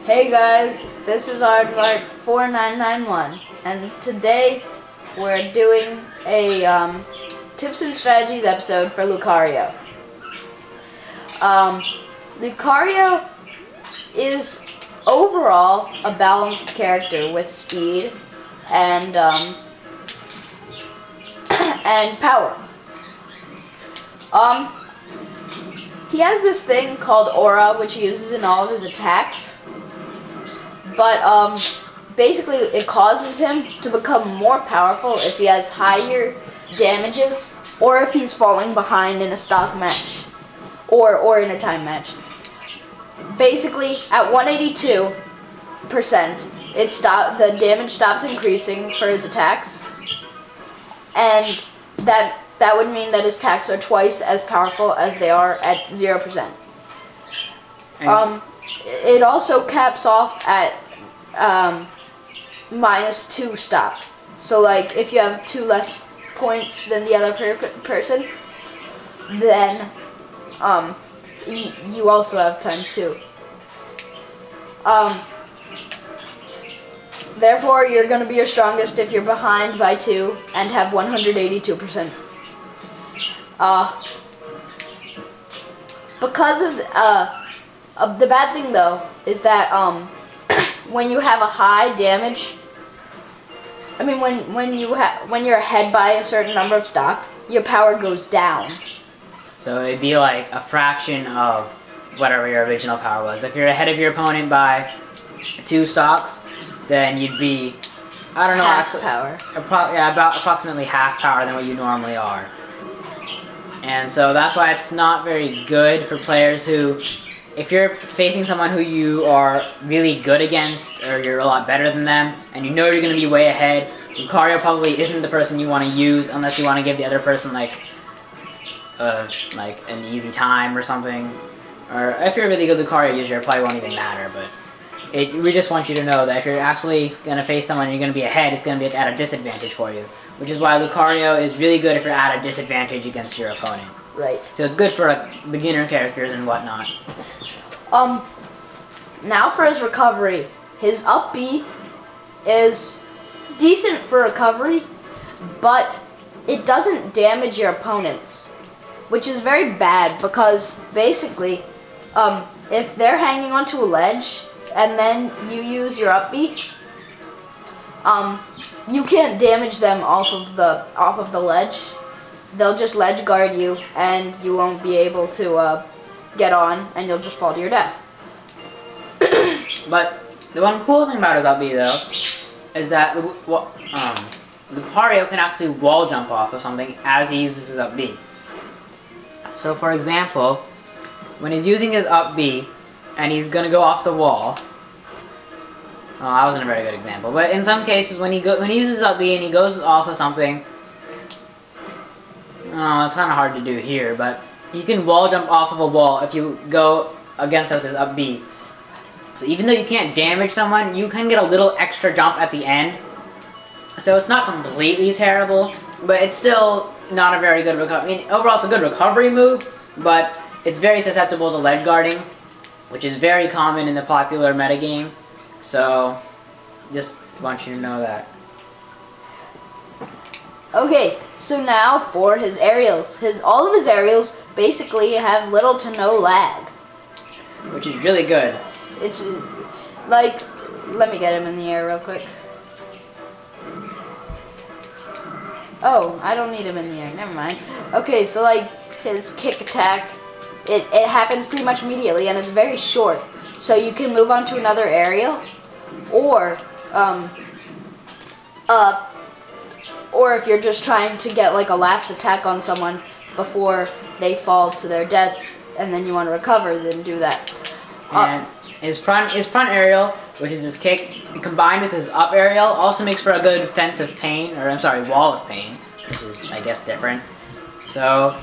Hey guys, this is Aardvark 4991 and today we're doing a tips and strategies episode for Lucario. Lucario is overall a balanced character with speed and and power. He has this thing called Aura, which he uses in all of his attacks. But basically it causes him to become more powerful if he has higher damages or if he's falling behind in a stock match or in a time match. Basically, at 182%, the damage stops increasing for his attacks, and that would mean that his attacks are twice as powerful as they are at 0%. It also caps off at -2 stop. So like if you have 2 less points than the other person, then you also have ×2. Therefore, you're going to be your strongest if you're behind by 2 and have 182%. Because of the bad thing though is that when you have a high damage, when you're ahead by a certain number of stock, your power goes down. So it'd be like a fraction of whatever your original power was. If you're ahead of your opponent by 2 stocks, then you'd be, I don't know, half power. About approximately half power than what you normally are. And so that's why it's not very good for players who, if you're facing someone who you are really good against, or you're a lot better than them, and you know you're going to be way ahead, Lucario probably isn't the person you want to use unless you want to give the other person like an easy time or something. Or if you're a really good Lucario user, it probably won't even matter, but we just want you to know that if you're actually going to face someone and you're going to be ahead, it's going to be at a disadvantage for you. Which is why Lucario is really good if you're at a disadvantage against your opponent. Right. So it's good for beginner characters and whatnot. Now for his recovery. His up B is decent for recovery, but it doesn't damage your opponents, which is very bad because basically, if they're hanging onto a ledge and then you use your up B, you can't damage them off of the ledge. They'll just ledge guard you, and you won't be able to get on, and you'll just fall to your death. But the one cool thing about his up B though is that Lucario can actually wall jump off of something as he uses his up B. So for example, when he's using his up B and he's gonna go off the wall. Oh, that wasn't a very good example, but in some cases when he uses up B and he goes off of something, oh, it's kind of hard to do here, but you can wall jump off of a wall if you go against with his up B. So even though you can't damage someone, you can get a little extra jump at the end. So it's not completely terrible, but it's still not a very good recovery. I mean, overall it's a good recovery move, but it's very susceptible to ledge guarding, which is very common in the popular metagame. So, just want you to know that. Okay, so now for his aerials. All of his aerials basically have little to no lag, which is really good. It's like, let me get him in the air real quick. Oh, I don't need him in the air, never mind. Okay, so like his kick attack, it happens pretty much immediately and it's very short. So you can move on to another aerial, or if you're just trying to get like a last attack on someone before they fall to their deaths and then you want to recover, then do that. And his front aerial, which is his kick, combined with his up aerial, also makes for a good fence of pain, or I'm sorry, wall of pain, which is, I guess, different. So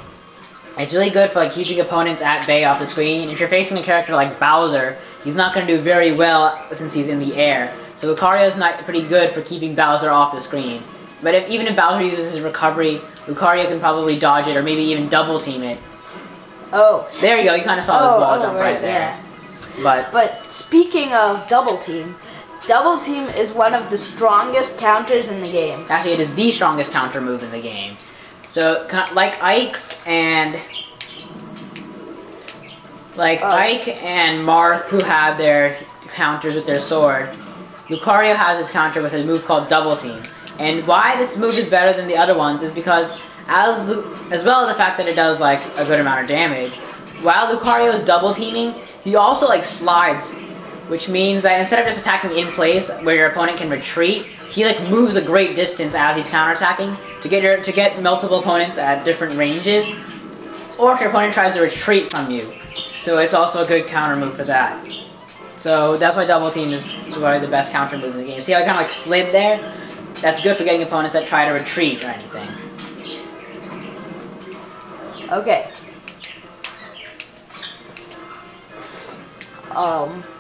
it's really good for like keeping opponents at bay off the screen. If you're facing a character like Bowser, he's not going to do very well since he's in the air. So Lucario's not pretty good for keeping Bowser off the screen. But even if Bowser uses his recovery, Lucario can probably dodge it or maybe even double team it. Oh. There you go, you kind of saw his wall jump right there. Yeah. But speaking of Double Team is one of the strongest counters in the game. Actually, it is the strongest counter move in the game. So, like Ike and Marth, who have their counters with their sword, Lucario has his counter with a move called Double Team. And why this move is better than the other ones is because, as well as the fact that it does like a good amount of damage, while Lucario is double teaming, he also like slides, which means that instead of just attacking in place where your opponent can retreat, he like moves a great distance as he's counterattacking to get multiple opponents at different ranges, or if your opponent tries to retreat from you. So it's also a good counter move for that. So that's why Double Team is probably the best counter move in the game. See how I kind of like slid there? That's good for getting opponents that try to retreat or anything. Okay.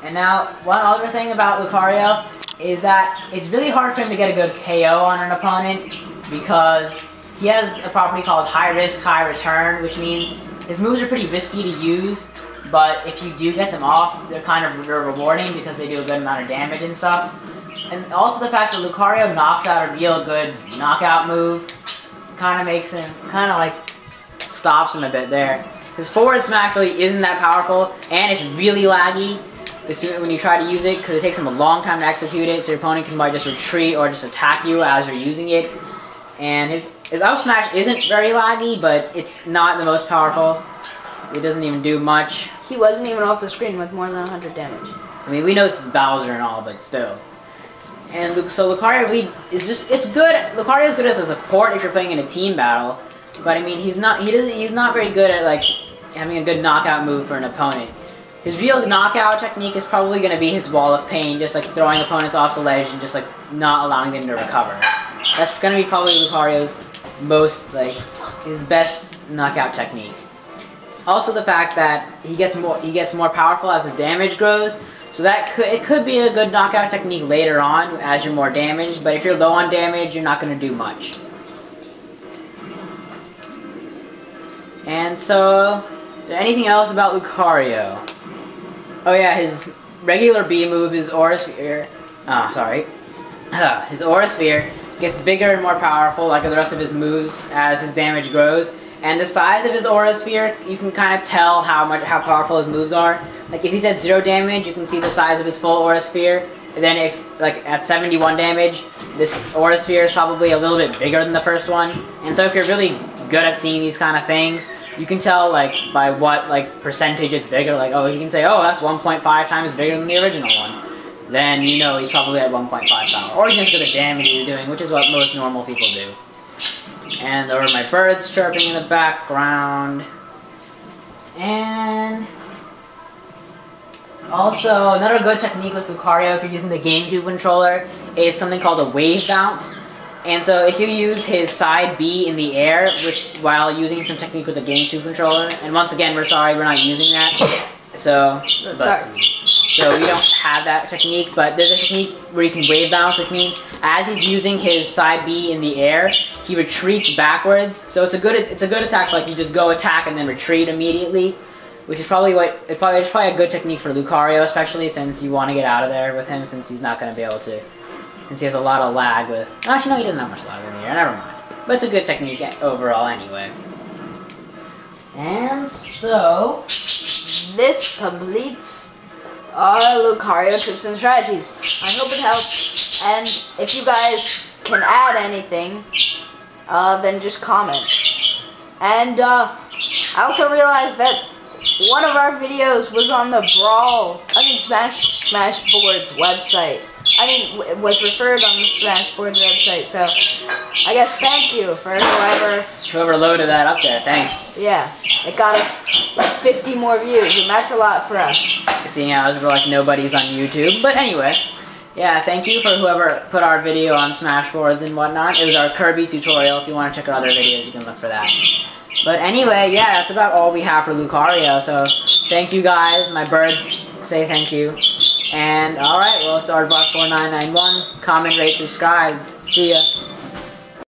And now, one other thing about Lucario is that it's really hard for him to get a good KO on an opponent because he has a property called High Risk, High Return, which means his moves are pretty risky to use, but if you do get them off, they're kind of rewarding because they do a good amount of damage and stuff. And also the fact that Lucario knocks out a real good knockout move kind of makes him, stops him a bit there. His forward smash really isn't that powerful, and it's really laggy when you try to use it, because it takes him a long time to execute it, so your opponent can might just retreat or just attack you as you're using it. And his out smash isn't very laggy, but it's not the most powerful, so it doesn't even do much. He wasn't even off the screen with more than 100 damage. I mean, we know this is Bowser and all, but still. And so Lucario it's good. Lucario is good as a support if you're playing in a team battle, but I mean, he's not very good at like having a good knockout move for an opponent. His real knockout technique is probably going to be his Wall of Pain, just like throwing opponents off the ledge and just like not allowing them to recover. That's going to be probably Lucario's his best knockout technique. Also the fact that he gets more powerful as his damage grows, so it could be a good knockout technique later on as you're more damaged, but if you're low on damage, you're not going to do much. And so, is there anything else about Lucario? Oh yeah, his regular B move, his Aura Sphere. His Aura Sphere gets bigger and more powerful like the rest of his moves as his damage grows. And the size of his Aura Sphere, you can kind of tell how powerful his moves are. Like if he's at 0 damage, you can see the size of his full Aura Sphere. And then if, like, at 71 damage, this Aura Sphere is probably a little bit bigger than the first one. And so if you're really good at seeing these kind of things, you can tell, like, by what, like, percentage it's bigger. Like, oh, you can say, oh, that's 1.5 times bigger than the original one. Then you know he's probably at 1.5 power. Or you can just do the damage he's doing, which is what most normal people do. And there were my birds chirping in the background. And also, another good technique with Lucario if you're using the GameCube controller is something called a wave bounce. And so if you use his side B in the air, while using some technique with the GameCube controller, and once again, we're sorry, we're not using that. So we don't have that technique, but there's a technique where you can wave bounce, which means as he's using his side B in the air, he retreats backwards. So it's a good attack, like you just go attack and then retreat immediately, which is probably a good technique for Lucario, especially since you want to get out of there with him, since he's not going to be able to, since he has a lot of lag with. Actually, no, he doesn't have much lag in the air. Never mind. But it's a good technique overall, anyway. And so this completes our Lucario tips and strategies. I hope it helped, and if you guys can add anything, then just comment. And I also realized that one of our videos was on the Smashboard's website. It was referred on the Smashboard's website, so I guess thank you for whoever loaded that up there. Thanks. Yeah, it got us like 50 more views, and that's a lot for us. Seeing as we're like nobody's on YouTube, but anyway, yeah, thank you for whoever put our video on Smashboards and whatnot. It was our Kirby tutorial. If you want to check out other videos, you can look for that. But anyway, yeah, that's about all we have for Lucario. So thank you guys. My birds say thank you. And alright, well, StarBlock4991. Comment, rate, subscribe. See ya.